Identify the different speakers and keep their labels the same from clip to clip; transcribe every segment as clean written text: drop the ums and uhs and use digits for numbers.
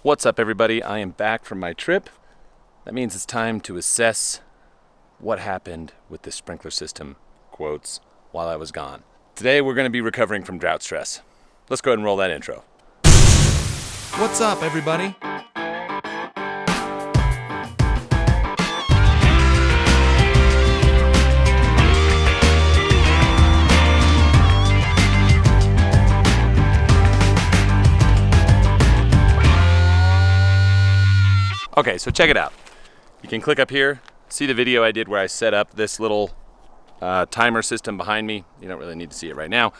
Speaker 1: What's up, everybody? I am back from my trip. That means it's time to assess what happened with this sprinkler system, quotes, while I was gone. Today we're going to be recovering from drought stress. Let's go ahead and roll that intro.
Speaker 2: What's up, everybody?
Speaker 1: Okay, so check it out. You can click up here, see the video I did where I set up this little timer system behind me. You don't really need to see it right now.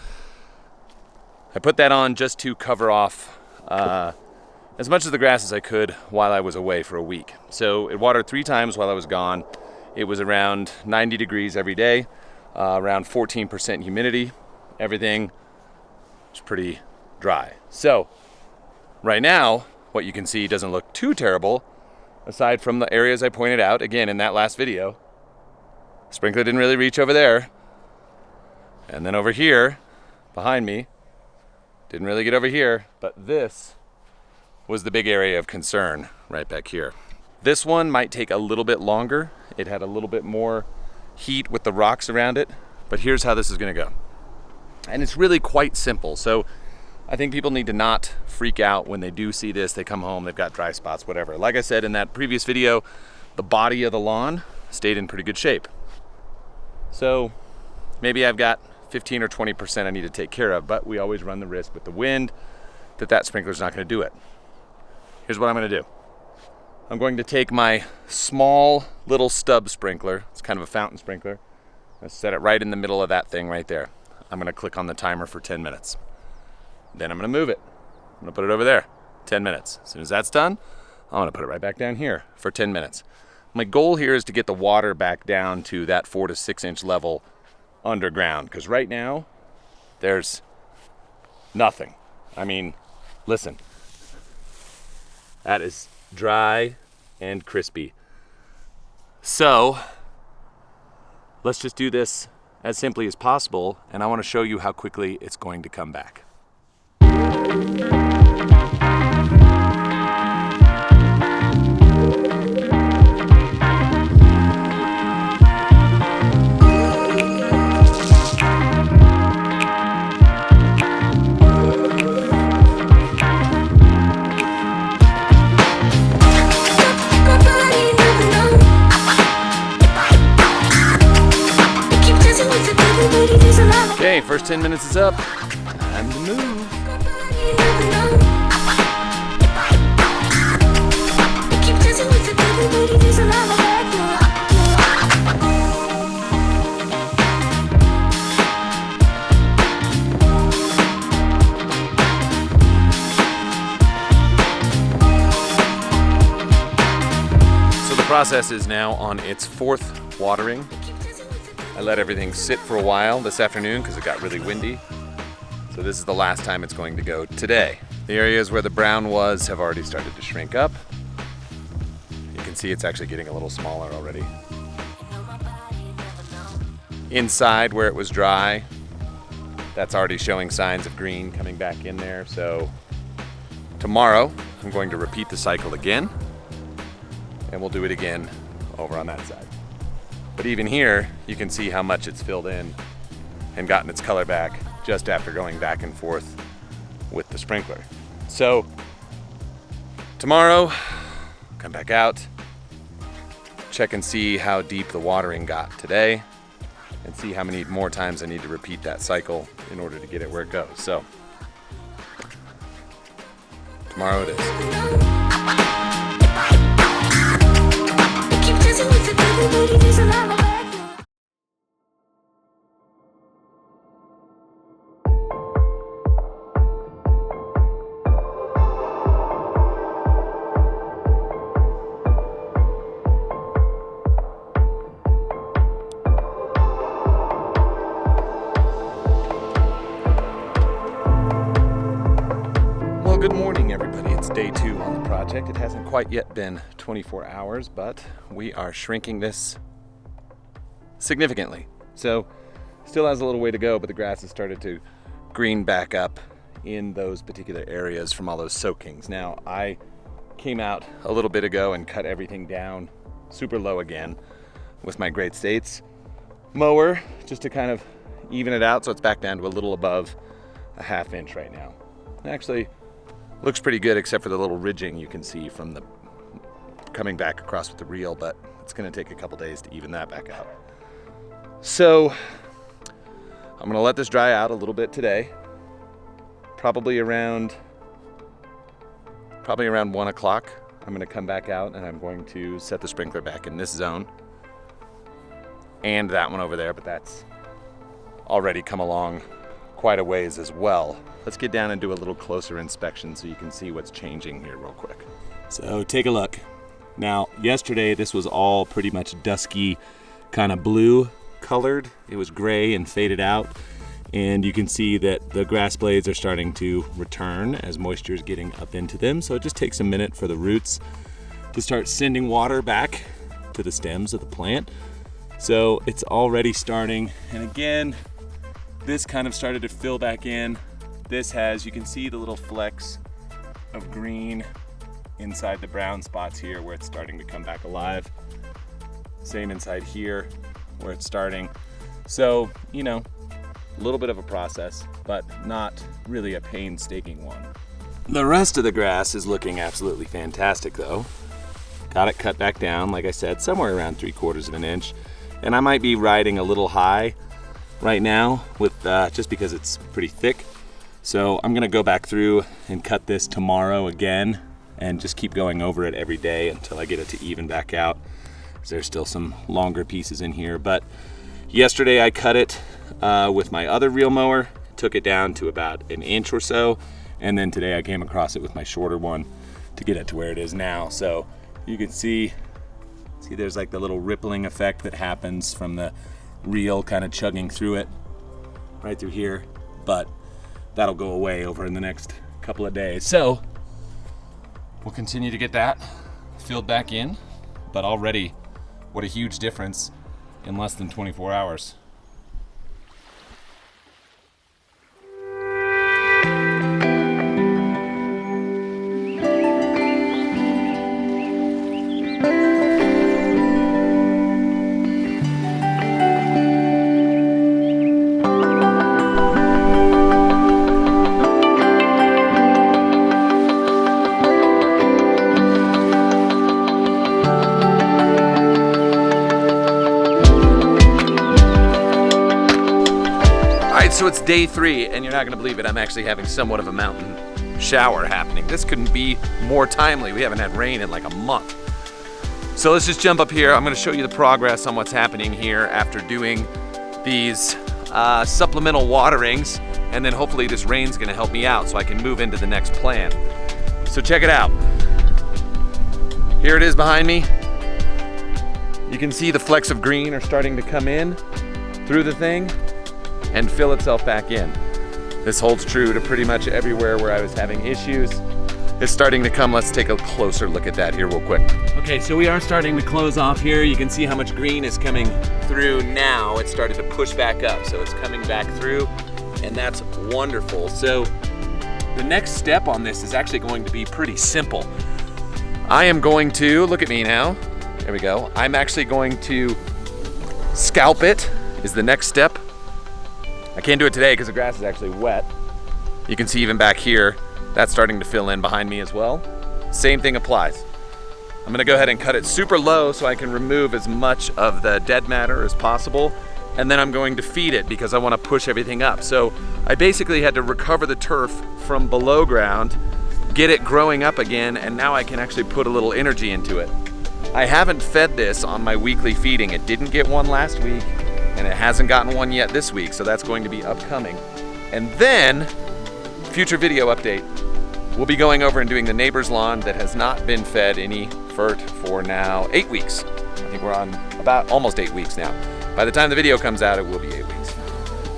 Speaker 1: I put that on just to cover off as much of the grass as I could while I was away for a week. So it watered 3 times while I was gone. It was around 90 degrees every day, around 14% humidity. Everything was pretty dry. So right now, what you can see doesn't look too terrible, aside from the areas I pointed out, again, in that last video. Sprinkler didn't really reach over there. And then over here, behind me, didn't really get over here, but this was the big area of concern right back here. This one might take a little bit longer. It had a little bit more heat with the rocks around it, but here's how this is gonna go. And it's really quite simple. So I think people need to not freak out when they do see this. They come home, they've got dry spots, whatever. Like I said in that previous video, the body of the lawn stayed in pretty good shape. So maybe I've got 15 or 20% I need to take care of, but we always run the risk with the wind that sprinkler's not gonna do it. Here's what I'm gonna do. I'm going to take my small little stub sprinkler, it's kind of a fountain sprinkler, I'm gonna set it right in the middle of that thing right there. I'm gonna click on the timer for 10 minutes. Then I'm gonna move it. I'm gonna put it over there, 10 minutes. As soon as that's done, I'm gonna put it right back down here for 10 minutes. My goal here is to get the water back down to that 4 to 6 inch level underground, because right now, there's nothing. I mean, listen. That is dry and crispy. So, let's just do this as simply as possible, and I wanna show you how quickly it's going to come back. Okay, first 10 minutes is up. Time to move. So the process is now on its 4th watering. I let everything sit for a while this afternoon because it got really windy. So this is the last time it's going to go today. The areas where the brown was have already started to shrink up. You can see it's actually getting a little smaller already. Inside where it was dry, that's already showing signs of green coming back in there. So tomorrow I'm going to repeat the cycle again, and we'll do it again over on that side. But even here, you can see how much it's filled in and gotten its color back just after going back and forth with the sprinkler. So tomorrow, come back out, check and see how deep the watering got today, and see how many more times I need to repeat that cycle in order to get it where it goes. So tomorrow it is. Good morning, everybody. It's day 2 on the project. It hasn't quite yet been 24 hours, but we are shrinking this significantly. So still has a little way to go, but the grass has started to green back up in those particular areas from all those soakings. Now, I came out a little bit ago and cut everything down super low again with my GreatStates mower, just to kind of even it out, so it's back down to a little above a 1/2 inch right now. It actually looks pretty good, except for the little ridging you can see from the coming back across with the reel, but it's gonna take a couple days to even that back out. So I'm gonna let this dry out a little bit today, probably around 1 o'clock. I'm gonna come back out and I'm going to set the sprinkler back in this zone and that one over there, but that's already come along quite a ways as well. Let's get down and do a little closer inspection so you can see what's changing here real quick. So take a look. Now, yesterday this was all pretty much dusky, kind of blue colored. It was gray and faded out. And you can see that the grass blades are starting to return as moisture is getting up into them. So it just takes a minute for the roots to start sending water back to the stems of the plant. So it's already starting. And again, this kind of started to fill back in. This has, you can see the little flecks of green inside the brown spots here where it's starting to come back alive. Same inside here where it's starting. So, you know, a little bit of a process, but not really a painstaking one. The rest of the grass is looking absolutely fantastic though. Got it cut back down, like I said, somewhere around 3/4 of an inch. And I might be riding a little high right now with just because it's pretty thick. So I'm gonna go back through and cut this tomorrow again and just keep going over it every day until I get it to even back out. There's still some longer pieces in here, but yesterday I cut it with my other reel mower, took it down to about 1 inch or so, and then today I came across it with my shorter one to get it to where it is now. So you can see there's like the little rippling effect that happens from the reel kind of chugging through it right through here, but that'll go away over in the next couple of days. So we'll continue to get that filled back in, but already what a huge difference in less than 24 hours. So it's day 3, and you're not gonna believe it, I'm actually having somewhat of a mountain shower happening. This couldn't be more timely. We haven't had rain in like a month. So let's just jump up here. I'm gonna show you the progress on what's happening here after doing these supplemental waterings, and then hopefully this rain's gonna help me out so I can move into the next plan. So check it out. Here it is behind me. You can see the flecks of green are starting to come in through the thing and fill itself back in. This holds true to pretty much everywhere where I was having issues. It's starting to come. Let's take a closer look at that here real quick. Okay, so we are starting to close off here. You can see how much green is coming through now. It started to push back up, so it's coming back through, and that's wonderful. So the next step on this is actually going to be pretty simple. I am going to, look at me now, there we go. I'm actually going to scalp it, is the next step. I can't do it today because the grass is actually wet. You can see even back here, that's starting to fill in behind me as well. Same thing applies. I'm gonna go ahead and cut it super low so I can remove as much of the dead matter as possible. And then I'm going to feed it because I wanna push everything up. So I basically had to recover the turf from below ground, get it growing up again, and now I can actually put a little energy into it. I haven't fed this on my weekly feeding. It didn't get one last week, and it hasn't gotten one yet this week, so that's going to be upcoming. And then, future video update, we'll be going over and doing the neighbor's lawn that has not been fed any fert for now 8 weeks. I think we're on about almost 8 weeks now. By the time the video comes out, it will be 8 weeks.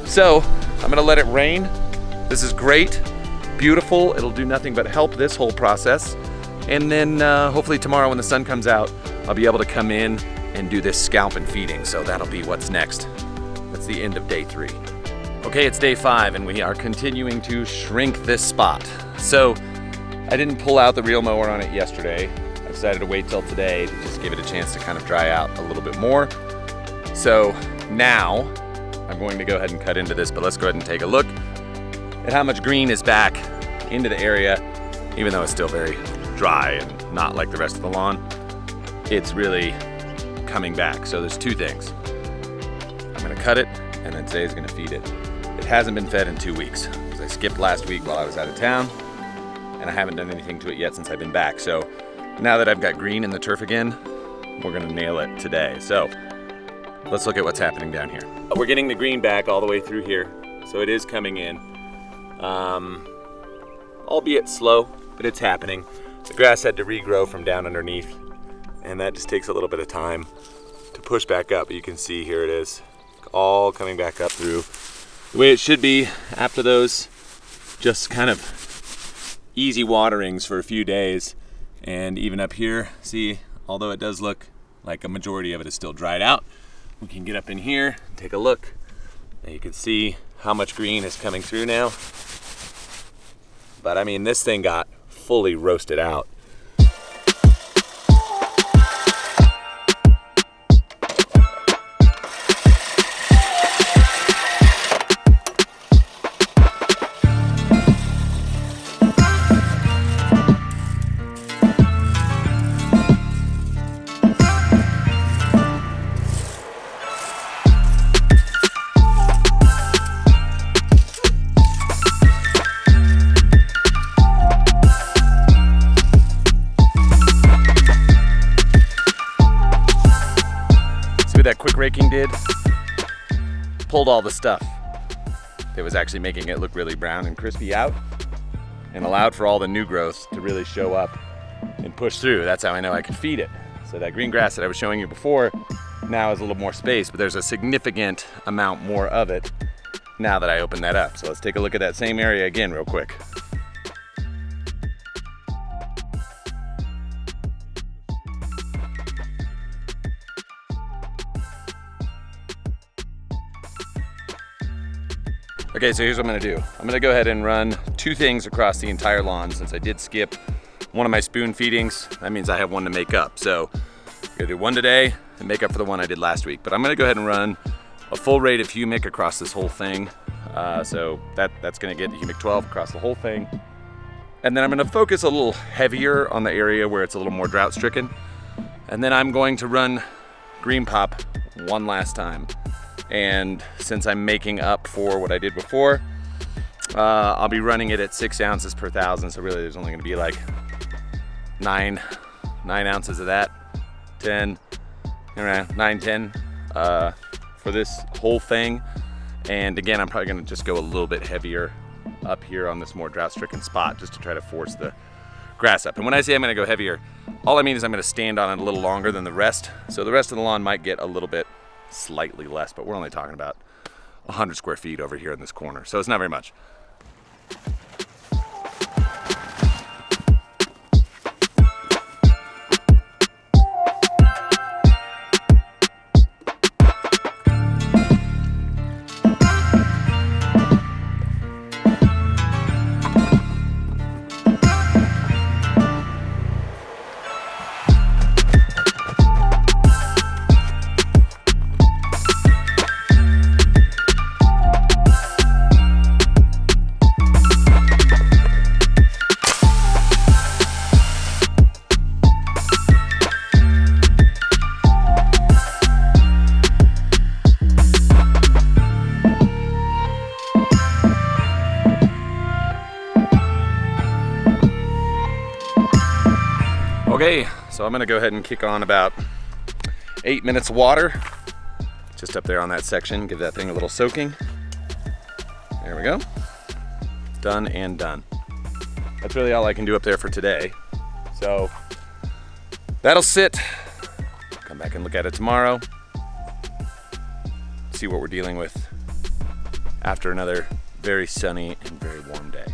Speaker 1: So, I'm gonna let it rain. This is great, beautiful. It'll do nothing but help this whole process. And then hopefully tomorrow when the sun comes out, I'll be able to come in and do this scalp and feeding. So that'll be what's next. That's the end of day 3. Okay, it's day 5 and we are continuing to shrink this spot. So I didn't pull out the reel mower on it yesterday. I decided to wait till today to just give it a chance to kind of dry out a little bit more. So now I'm going to go ahead and cut into this, but let's go ahead and take a look at how much green is back into the area, even though it's still very dry and not like the rest of the lawn. It's really coming back. So there's 2 things. I'm gonna cut it, and then today's gonna feed it. It hasn't been fed in 2 weeks, because I skipped last week while I was out of town, and I haven't done anything to it yet since I've been back. So now that I've got green in the turf again, we're gonna nail it today. So let's look at what's happening down here. We're getting the green back all the way through here, so it is coming in. Albeit slow, but it's happening. The grass had to regrow from down underneath, and that just takes a little bit of time to push back up. But you can see here it is, all coming back up through the way it should be after those just kind of easy waterings for a few days. And even up here, see, although it does look like a majority of it is still dried out, we can get up in here and take a look, and you can see how much green is coming through now. But I mean, this thing got fully roasted out. That quick raking did, pulled all the stuff that was actually making it look really brown and crispy out, and allowed for all the new growth to really show up and push through. That's how I know I could feed it. So that green grass that I was showing you before now has a little more space, but there's a significant amount more of it now that I opened that up. So let's take a look at that same area again real quick. Okay, so here's what I'm gonna do. I'm gonna go ahead and run 2 things across the entire lawn since I did skip one of my spoon feedings. That means I have one to make up. So I'm gonna do one today and make up for the one I did last week. But I'm gonna go ahead and run a full rate of Humic across this whole thing. So that's gonna get the Humic12 across the whole thing. And then I'm gonna focus a little heavier on the area where it's a little more drought stricken. And then I'm going to run Greene POP one last time. And since I'm making up for what I did before, I'll be running it at 6 ounces per 1,000. So really there's only gonna be like 9 ounces of that, 10, around 9, 10 for this whole thing. And again, I'm probably gonna just go a little bit heavier up here on this more drought-stricken spot just to try to force the grass up. And when I say I'm gonna go heavier, all I mean is I'm gonna stand on it a little longer than the rest. So the rest of the lawn might get a little bit slightly less, but we're only talking about 100 square feet over here in this corner, so it's not very much. Okay, so I'm gonna go ahead and kick on about 8 minutes of water, just up there on that section, give that thing a little soaking. There we go, done and done. That's really all I can do up there for today. So that'll sit, come back and look at it tomorrow, see what we're dealing with after another very sunny and very warm day.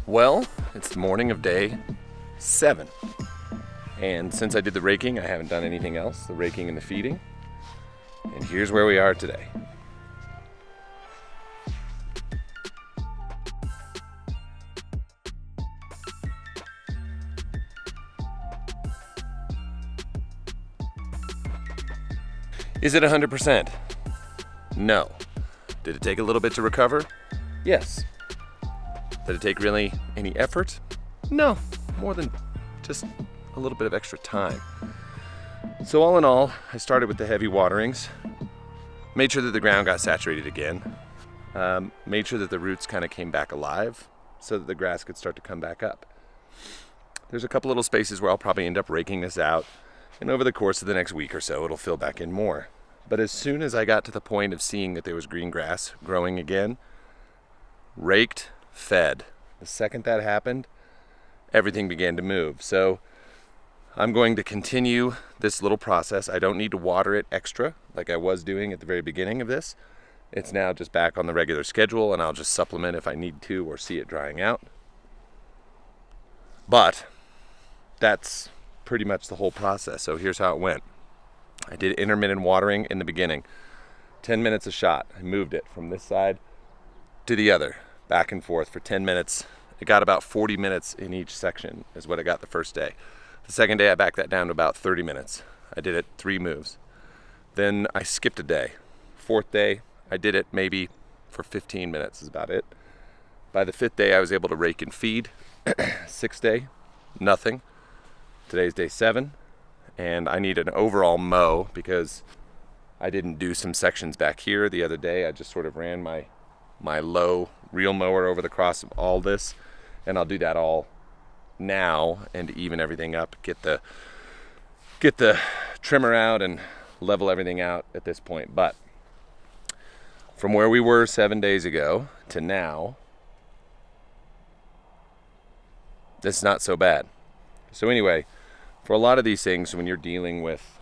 Speaker 1: Well, it's the morning of day 7. And since I did the raking, I haven't done anything else, the raking and the feeding. And here's where we are today. Is it 100%? No. Did it take a little bit to recover? Yes. Did it take really any effort? No, more than just a little bit of extra time. So all in all, I started with the heavy waterings, made sure that the ground got saturated again, made sure that the roots kind of came back alive so that the grass could start to come back up. There's a couple little spaces where I'll probably end up raking this out, and over the course of the next week or so, it'll fill back in more. But as soon as I got to the point of seeing that there was green grass growing again, raked, fed. The second that happened, everything began to move. So I'm going to continue this little process. I don't need to water it extra like I was doing at the very beginning of this. It's now just back on the regular schedule, and I'll just supplement if I need to or see it drying out. But that's pretty much the whole process. So here's how it went. I did intermittent watering in the beginning. 10 minutes a shot. I moved it from this side to the other, back and forth for 10 minutes. It got about 40 minutes in each section is what I got the first day. The second day I backed that down to about 30 minutes. I did it 3 moves. Then I skipped a day. Fourth day, I did it maybe for 15 minutes is about it. By the 5th day, I was able to rake and feed. 6th day, nothing. Today's day 7, and I need an overall mow because I didn't do some sections back here the other day. I just sort of ran my low reel mower over the cross of all this, and I'll do that all now and even everything up, get the trimmer out and level everything out at this point. But from where we were 7 days ago to now, it's not so bad. So anyway, for a lot of these things, when you're dealing with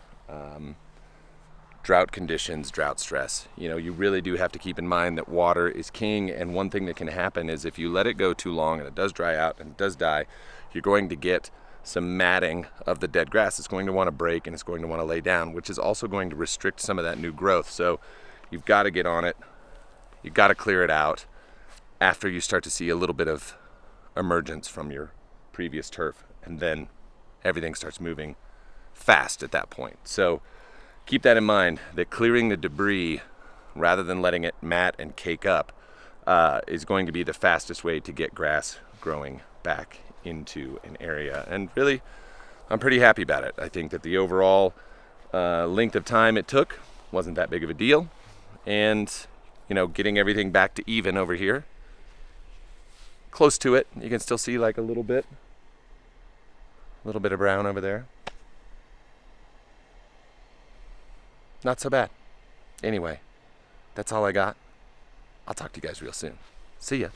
Speaker 1: drought conditions, drought stress, you really do have to keep in mind that water is king. And one thing that can happen is if you let it go too long and it does dry out and it does die, you're going to get some matting of the dead grass. It's going to want to break and it's going to want to lay down, which is also going to restrict some of that new growth. So you've got to get on it. You've got to clear it out after you start to see a little bit of emergence from your previous turf, and then everything starts moving fast at that point. So keep that in mind, that clearing the debris rather than letting it mat and cake up is going to be the fastest way to get grass growing back into an area. And really, I'm pretty happy about it. I think that the overall length of time it took wasn't that big of a deal. And, getting everything back to even over here, close to it. You can still see like a little bit of brown over there. Not so bad. Anyway, that's all I got. I'll talk to you guys real soon. See ya.